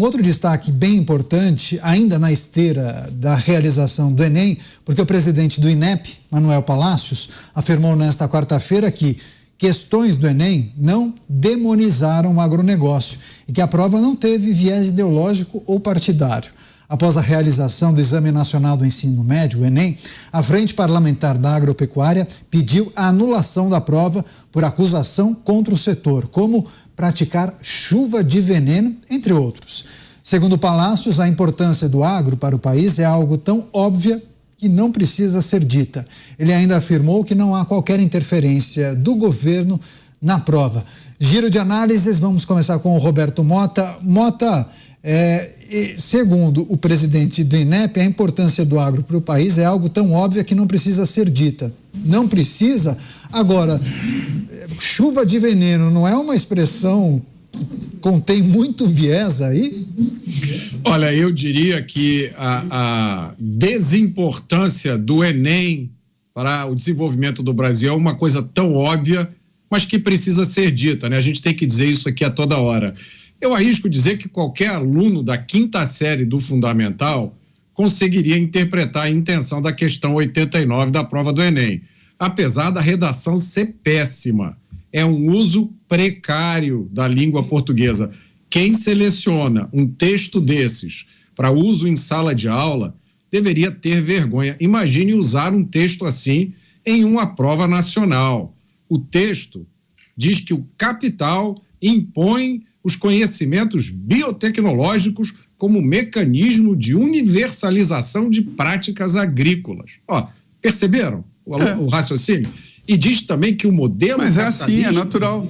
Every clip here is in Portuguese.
outro destaque bem importante, ainda na esteira da realização do Enem, porque o presidente do INEP, Manuel Palacios, afirmou nesta quarta-feira que questões do Enem não demonizaram o agronegócio e que a prova não teve viés ideológico ou partidário. Após a realização do Exame Nacional do Ensino Médio, o Enem, a Frente Parlamentar da Agropecuária pediu a anulação da prova por acusação contra o setor, como praticar chuva de veneno, entre outros. Segundo Palacios, a importância do agro para o país é algo tão óbvia que não precisa ser dita. Ele ainda afirmou que não há qualquer interferência do governo na prova. Giro de análises, vamos começar com o Roberto Mota. Mota, segundo o presidente do INEP, a importância do agro para o país é algo tão óbvio que não precisa ser dita. Não precisa. Agora, chuva de veneno não é uma expressão que contém muito viés aí? Olha, eu diria que a desimportância do Enem para o desenvolvimento do Brasil é uma coisa tão óbvia, mas que precisa ser dita, né? A gente tem que dizer isso aqui a toda hora. Eu arrisco dizer que qualquer aluno da 5ª série do Fundamental conseguiria interpretar a intenção da questão 89 da prova do Enem, apesar da redação ser péssima. É um uso precário da língua portuguesa. Quem seleciona um texto desses para uso em sala de aula deveria ter vergonha. Imagine usar um texto assim em uma prova nacional. O texto diz que o capital impõe os conhecimentos biotecnológicos como mecanismo de universalização de práticas agrícolas. Ó, perceberam o raciocínio? E diz também que o modelo Mas é assim, é natural.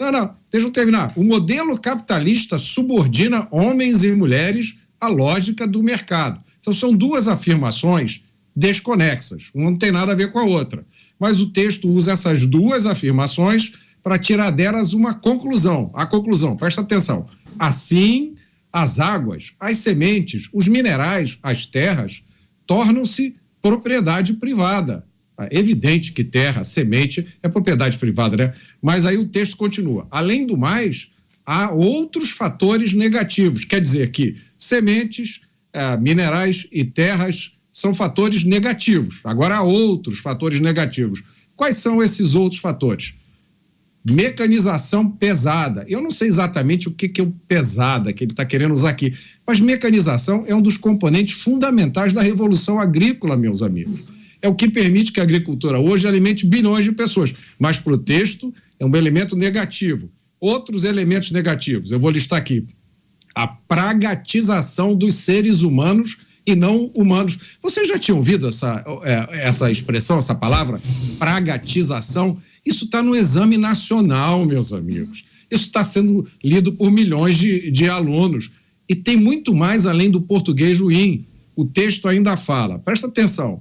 Não, deixa eu terminar. O modelo capitalista subordina homens e mulheres à lógica do mercado. Então, são duas afirmações desconexas. Uma não tem nada a ver com a outra. Mas o texto usa essas duas afirmações para tirar delas uma conclusão. A conclusão, presta atenção. Assim, as águas, as sementes, os minerais, as terras, tornam-se propriedade privada. É evidente que terra, semente é propriedade privada, né? Mas aí o texto continua. Além do mais, há outros fatores negativos. Quer dizer que sementes, minerais e terras são fatores negativos. Agora há outros fatores negativos. Quais são esses outros fatores? Mecanização pesada. Eu não sei exatamente o que é o pesada que ele está querendo usar aqui, mas mecanização é um dos componentes fundamentais da revolução agrícola, meus amigos. É o que permite que a agricultura hoje alimente bilhões de pessoas, mas para o texto é um elemento negativo. Outros elementos negativos, eu vou listar aqui. A pragatização dos seres humanos e não humanos. Vocês já tinham ouvido essa expressão, essa palavra? Pragatização? Isso está no Exame Nacional, meus amigos. Isso está sendo lido por milhões de alunos. E tem muito mais além do português ruim. O texto ainda fala, presta atenção,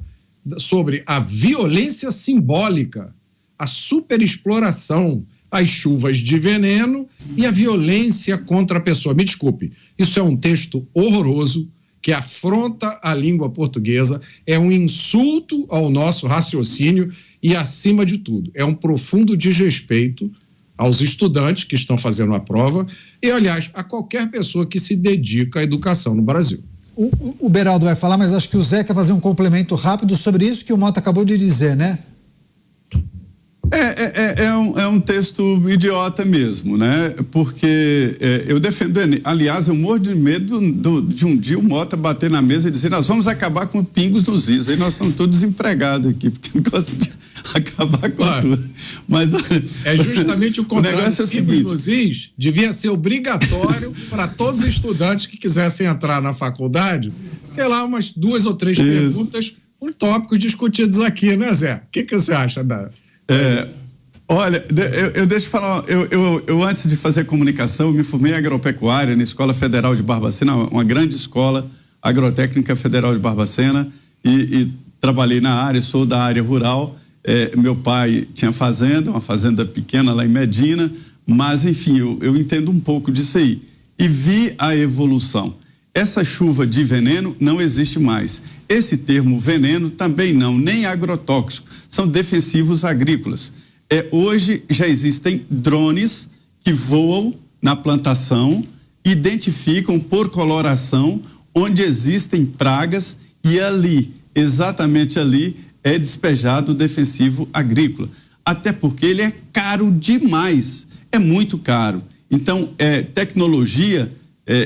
sobre a violência simbólica, a superexploração, as chuvas de veneno e a violência contra a pessoa. Me desculpe, isso é um texto horroroso, que afronta a língua portuguesa, é um insulto ao nosso raciocínio e, acima de tudo, é um profundo desrespeito aos estudantes que estão fazendo a prova e, aliás, a qualquer pessoa que se dedica à educação no Brasil. O Beraldo vai falar, mas acho que o Zé quer fazer um complemento rápido sobre isso que o Mota acabou de dizer, né? É um texto idiota mesmo, né? Porque eu defendo, aliás, eu morro de medo de um dia o Mota bater na mesa e dizer: nós vamos acabar com pingos dos is, aí nós estamos todos desempregados aqui, porque não gosta de acabar com tudo. Mas é justamente o contrário. O negócio é o seguinte: dos is devia ser obrigatório para todos os estudantes que quisessem entrar na faculdade, ter lá umas 2 ou 3 perguntas por tópicos discutidos aqui, né, Zé? O que você acha da... Olha, eu deixo eu falar, eu antes de fazer comunicação, eu me formei em agropecuária na Escola Federal de Barbacena, uma grande escola agrotécnica federal de Barbacena, e trabalhei na área, sou da área rural. Meu pai tinha fazenda, uma fazenda pequena lá em Medina, mas enfim, eu entendo um pouco disso aí e vi a evolução. Essa chuva de veneno não existe mais. Esse termo veneno também não, nem agrotóxico, são defensivos agrícolas. Hoje já existem drones que voam na plantação identificam por coloração onde existem pragas e ali, exatamente ali, é despejado o defensivo agrícola. Até porque ele é caro demais, é muito caro. Então, tecnologia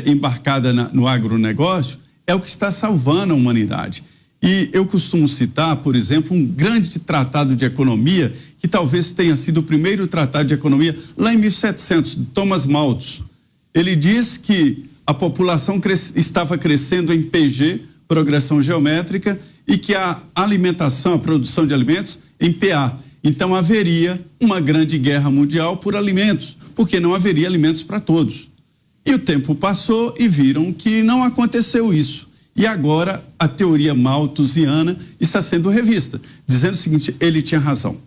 embarcada no agronegócio é o que está salvando a humanidade. E eu costumo citar, por exemplo, um grande tratado de economia, que talvez tenha sido o primeiro tratado de economia, lá em 1700, de Thomas Malthus. Ele diz que a população estava crescendo em PG, progressão geométrica, e que a alimentação, a produção de alimentos, em PA. Então haveria uma grande guerra mundial por alimentos, porque não haveria alimentos para todos. E o tempo passou e viram que não aconteceu isso. E agora a teoria malthusiana está sendo revista, dizendo o seguinte: ele tinha razão.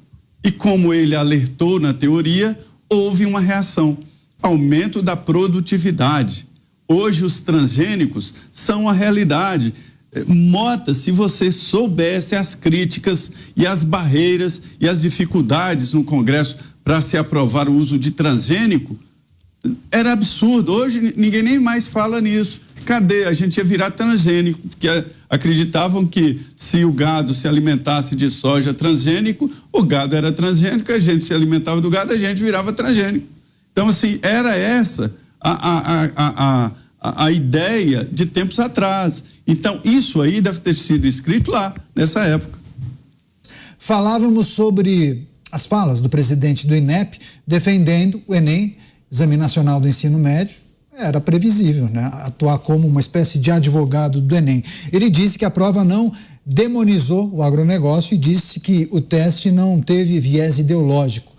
E como ele alertou na teoria, houve uma reação, aumento da produtividade. Hoje os transgênicos são a realidade. Mota, se você soubesse as críticas e as barreiras e as dificuldades no Congresso para se aprovar o uso de transgênico, era absurdo. Hoje ninguém nem mais fala nisso. Cadê? A gente ia virar transgênico, porque acreditavam que se o gado se alimentasse de soja transgênico, o gado era transgênico, a gente se alimentava do gado, a gente virava transgênico. Então, assim, era essa a ideia de tempos atrás. Então, isso aí deve ter sido escrito lá, nessa época. Falávamos sobre as falas do presidente do INEP defendendo o Enem, Exame Nacional do Ensino Médio. Era previsível, né? Atuar como uma espécie de advogado do Enem. Ele disse que a prova não demonizou o agronegócio e disse que o teste não teve viés ideológico.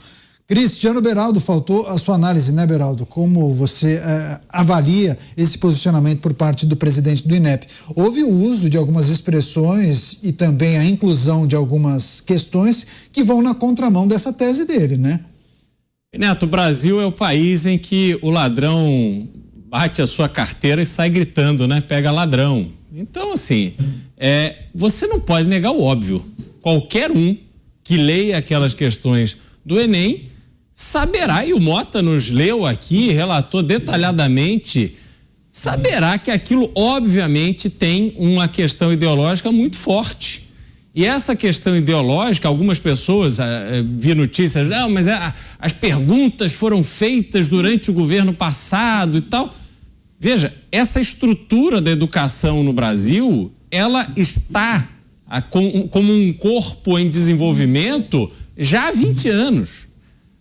Cristiano Beraldo, faltou a sua análise, né, Beraldo? Como você avalia esse posicionamento por parte do presidente do INEP? Houve o uso de algumas expressões e também a inclusão de algumas questões que vão na contramão dessa tese dele, né? Neto, o Brasil é o país em que o ladrão bate a sua carteira e sai gritando, né? Pega ladrão. Então, assim, você não pode negar o óbvio. Qualquer um que leia aquelas questões do Enem saberá, e o Mota nos leu aqui, relatou detalhadamente, saberá que aquilo obviamente tem uma questão ideológica muito forte. E essa questão ideológica, algumas pessoas, vi notícias, não, mas as perguntas foram feitas durante o governo passado e tal. Veja, essa estrutura da educação no Brasil, ela está como um corpo em desenvolvimento já há 20 anos.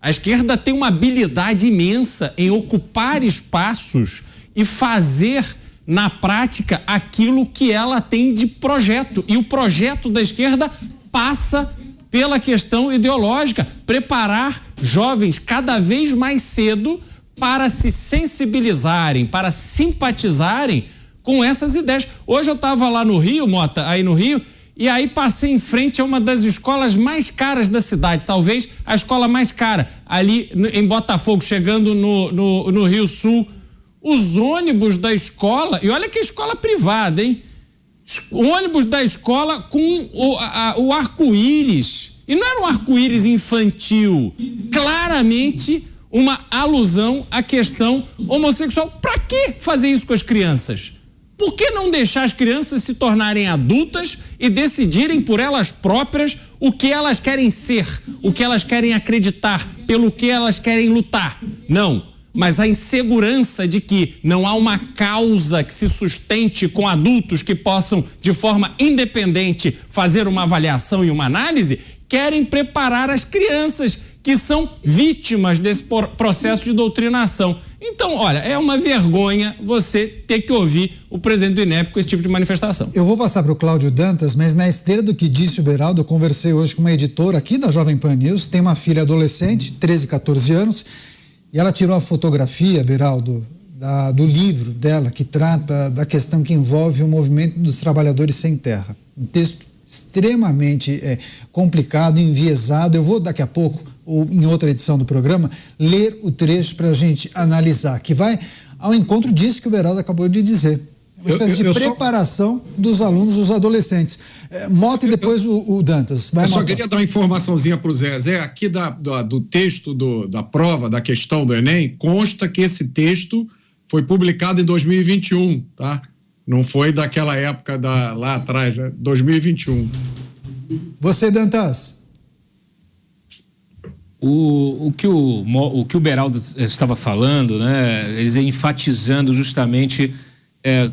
A esquerda tem uma habilidade imensa em ocupar espaços e fazer na prática aquilo que ela tem de projeto. E o projeto da esquerda passa pela questão ideológica, preparar jovens cada vez mais cedo para se sensibilizarem, para simpatizarem com essas ideias. Hoje eu estava lá no Rio, Mota, aí no Rio, e aí passei em frente a uma das escolas mais caras da cidade, talvez a escola mais cara, ali em Botafogo, chegando no Rio Sul. Os ônibus da escola, e olha que escola privada, hein? Ônibus da escola com o arco-íris. E não era um arco-íris infantil, claramente uma alusão à questão homossexual. Para que fazer isso com as crianças? Por que não deixar as crianças se tornarem adultas e decidirem por elas próprias o que elas querem ser, o que elas querem acreditar, pelo que elas querem lutar? Não. Mas a insegurança de que não há uma causa que se sustente com adultos que possam, de forma independente, fazer uma avaliação e uma análise, querem preparar as crianças que são vítimas desse processo de doutrinação. Então, olha, é uma vergonha você ter que ouvir o presidente do INEP com esse tipo de manifestação. Eu vou passar para o Cláudio Dantas, mas na esteira do que disse o Beraldo, eu conversei hoje com uma editora aqui da Jovem Pan News, tem uma filha adolescente, 13, 14 anos, e ela tirou a fotografia, Beraldo, do livro dela, que trata da questão que envolve o movimento dos trabalhadores sem terra. Um texto extremamente complicado, enviesado. Eu vou daqui a pouco, ou em outra edição do programa, ler o trecho para a gente analisar, que vai ao encontro disso que o Beraldo acabou de dizer. Uma espécie de preparação dos alunos, dos adolescentes. Mota e depois o Dantas. Eu só queria dar uma informaçãozinha para o Zé. Zé, aqui do texto da prova, da questão do Enem, consta que esse texto foi publicado em 2021, tá? Não foi daquela época lá atrás, 2021. Você, Dantas? O que o Beraldo estava falando, né? Eles enfatizando justamente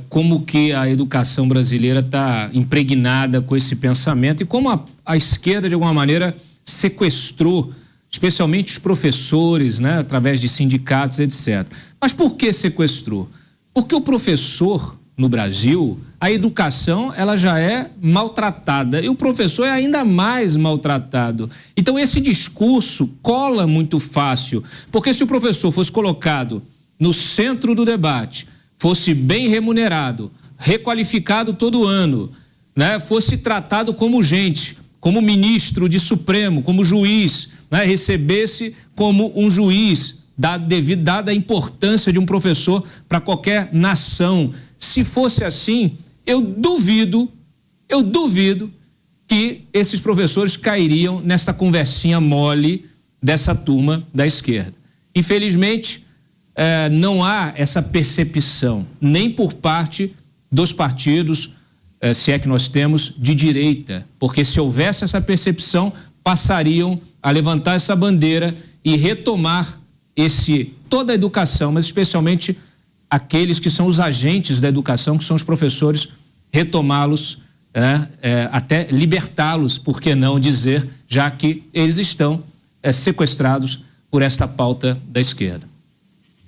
como que a educação brasileira está impregnada com esse pensamento e como a esquerda, de alguma maneira, sequestrou, especialmente os professores, né? Através de sindicatos, etc. Mas por que sequestrou? Porque o professor, no Brasil, a educação ela já é maltratada e o professor é ainda mais maltratado. Então esse discurso cola muito fácil, porque se o professor fosse colocado no centro do debate, fosse bem remunerado, requalificado todo ano, né, fosse tratado como gente, como ministro de Supremo, como juiz, né, recebesse como um juiz, dada a importância de um professor para qualquer nação. Se fosse assim, eu duvido que esses professores cairiam nessa conversinha mole dessa turma da esquerda. Infelizmente, não há essa percepção, nem por parte dos partidos, se é que nós temos, de direita, porque se houvesse essa percepção, passariam a levantar essa bandeira e retomar toda a educação, mas especialmente aqueles que são os agentes da educação, que são os professores, retomá-los, até libertá-los, por que não dizer, já que eles estão sequestrados por esta pauta da esquerda.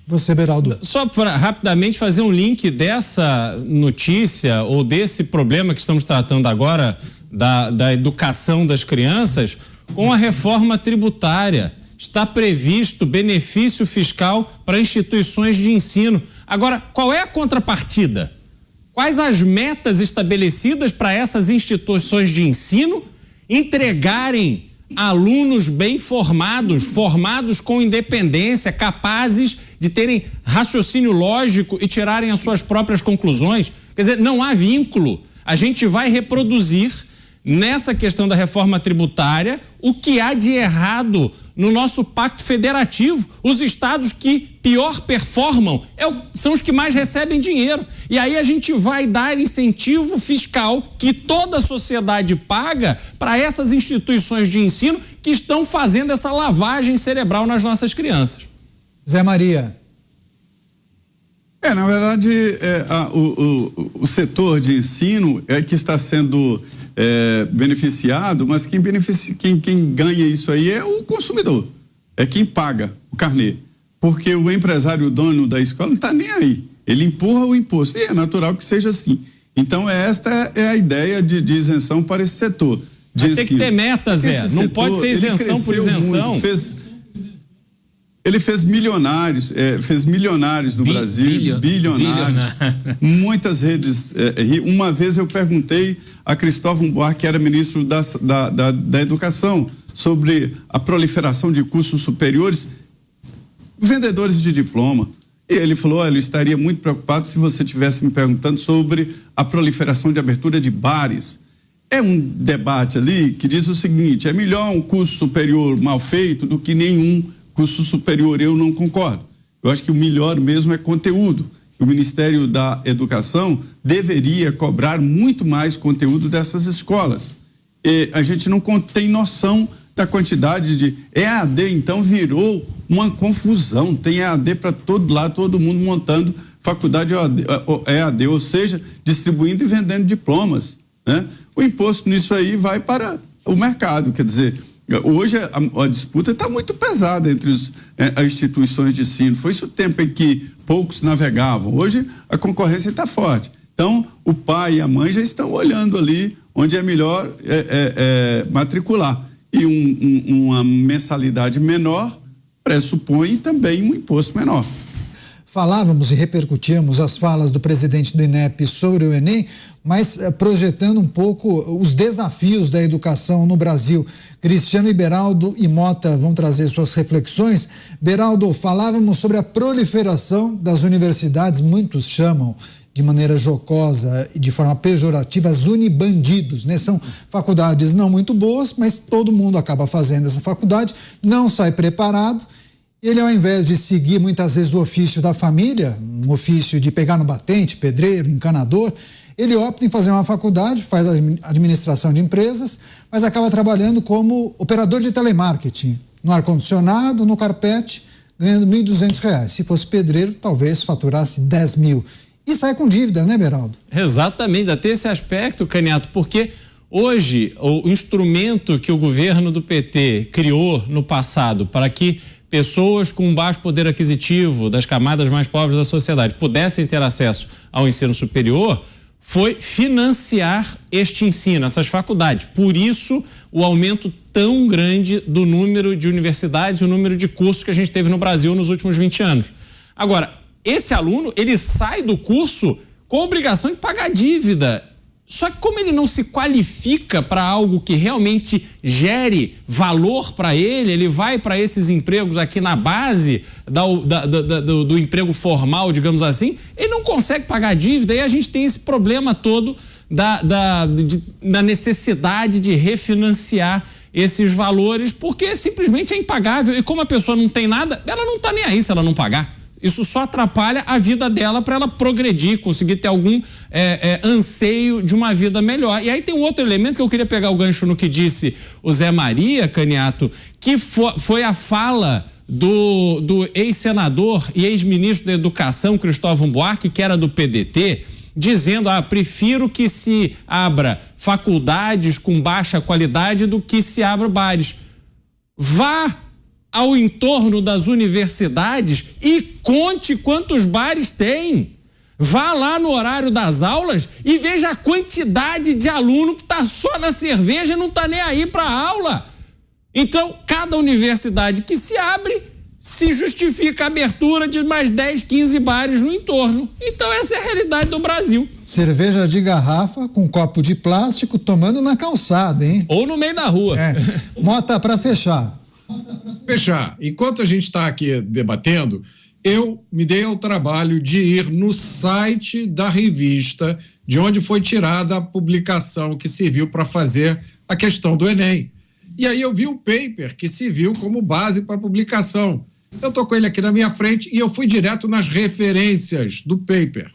Você, Beraldo. Só para rapidamente fazer um link dessa notícia ou desse problema que estamos tratando agora da educação das crianças com a reforma tributária. Está previsto benefício fiscal para instituições de ensino. Agora, qual é a contrapartida? Quais as metas estabelecidas para essas instituições de ensino entregarem alunos bem formados com independência, capazes de terem raciocínio lógico e tirarem as suas próprias conclusões? Quer dizer, não há vínculo. A gente vai reproduzir nessa questão da reforma tributária o que há de errado no nosso pacto federativo. Os estados que pior performam são os que mais recebem dinheiro. E aí a gente vai dar incentivo fiscal que toda a sociedade paga para essas instituições de ensino que estão fazendo essa lavagem cerebral nas nossas crianças. Zé Maria. Na verdade, o setor de ensino é que está sendo beneficiado, mas quem ganha isso aí é o consumidor, é quem paga o carnê, porque o empresário, o dono da escola, não está nem aí, ele empurra o imposto, e é natural que seja assim. Então esta é a ideia de isenção para esse setor de ensino. Tem que ter meta, Zé, não pode ser isenção por isenção. Ele fez milionários no Brasil, bilionários. Muitas redes. Uma vez eu perguntei a Cristóvão Buarque, que era ministro da Educação, sobre a proliferação de cursos superiores, vendedores de diploma. E ele falou: olha, eu estaria muito preocupado se você estivesse me perguntando sobre a proliferação de abertura de bares. É um debate ali que diz o seguinte: é melhor um curso superior mal feito do que nenhum curso superior. Eu não concordo. Eu acho que o melhor mesmo é conteúdo. O Ministério da Educação deveria cobrar muito mais conteúdo dessas escolas. E a gente não tem noção da quantidade de EAD, então virou uma confusão. Tem EAD para todo lado, todo mundo montando faculdade EAD, ou seja, distribuindo e vendendo diplomas, né? O imposto nisso aí vai para o mercado, quer dizer, hoje a disputa está muito pesada entre as instituições de ensino. Foi esse o tempo em que poucos navegavam. Hoje a concorrência está forte. Então, o pai e a mãe já estão olhando ali onde é melhor matricular. E uma mensalidade menor pressupõe também um imposto menor. Falávamos e repercutíamos as falas do presidente do INEP sobre o Enem, mas projetando um pouco os desafios da educação no Brasil. Cristiano e Beraldo e Mota vão trazer suas reflexões. Beraldo, falávamos sobre a proliferação das universidades, muitos chamam de maneira jocosa e de forma pejorativa as unibandidos, né? São faculdades não muito boas, mas todo mundo acaba fazendo essa faculdade, não sai preparado Ele, ao invés de seguir muitas vezes o ofício da família, um ofício de pegar no batente, pedreiro, encanador, ele opta em fazer uma faculdade, faz administração de empresas, mas acaba trabalhando como operador de telemarketing, no ar-condicionado, no carpete, ganhando R$ 1.200. Se fosse pedreiro, talvez faturasse 10 mil. E sai com dívida, né, Beraldo? Exatamente, ainda tem esse aspecto, Caniato, porque hoje o instrumento que o governo do PT criou no passado para que pessoas com baixo poder aquisitivo das camadas mais pobres da sociedade pudessem ter acesso ao ensino superior foi financiar este ensino, essas faculdades. Por isso, o aumento tão grande do número de universidades e o número de cursos que a gente teve no Brasil nos últimos 20 anos. Agora, esse aluno, ele sai do curso com a obrigação de pagar dívida. Só que como ele não se qualifica para algo que realmente gere valor para ele, ele vai para esses empregos aqui na base do emprego formal, digamos assim, ele não consegue pagar a dívida e a gente tem esse problema todo da necessidade de refinanciar esses valores, porque simplesmente é impagável e como a pessoa não tem nada, ela não está nem aí se ela não pagar. Isso só atrapalha a vida dela para ela progredir, conseguir ter algum anseio de uma vida melhor. E aí tem um outro elemento que eu queria pegar o gancho no que disse o Zé Maria, Caniato, que foi a fala do ex-senador e ex-ministro da Educação, Cristóvão Buarque, que era do PDT, dizendo, prefiro que se abra faculdades com baixa qualidade do que se abra bares. Vá ao entorno das universidades e conte quantos bares tem. Vá lá no horário das aulas e veja a quantidade de aluno que está só na cerveja e não está nem aí para a aula. Então, cada universidade que se abre, se justifica a abertura de mais 10, 15 bares no entorno. Então, essa é a realidade do Brasil. Cerveja de garrafa com copo de plástico tomando na calçada, hein? Ou no meio da rua. Mota, para fechar. Enquanto a gente está aqui debatendo, eu me dei ao trabalho de ir no site da revista de onde foi tirada a publicação que serviu para fazer a questão do Enem. E aí eu vi o paper que serviu como base para a publicação. Eu estou com ele aqui na minha frente e eu fui direto nas referências do paper,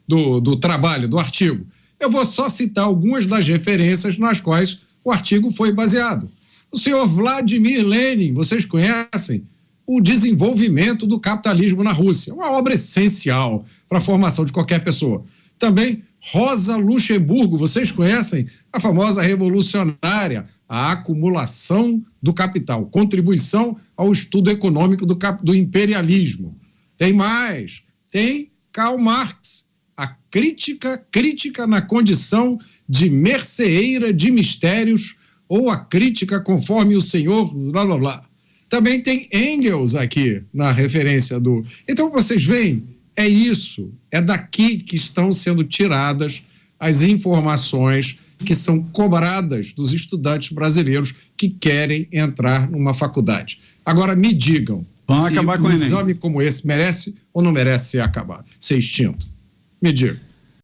do trabalho, do artigo. Eu vou só citar algumas das referências nas quais o artigo foi baseado. O senhor Vladimir Lenin, vocês conhecem? O Desenvolvimento do Capitalismo na Rússia, uma obra essencial para a formação de qualquer pessoa. Também Rosa Luxemburgo, vocês conhecem? A famosa revolucionária, a acumulação do capital, contribuição ao estudo econômico do imperialismo. Tem mais, tem Karl Marx, a crítica na condição de merceeira de mistérios, ou a crítica conforme o senhor, blá, blá, blá. Também tem Engels aqui na referência do... Então, vocês veem, é isso, é daqui que estão sendo tiradas as informações que são cobradas dos estudantes brasileiros que querem entrar numa faculdade. Agora, me digam, vamos acabar com um exame como esse merece ou não merece ser extinto? Me digam.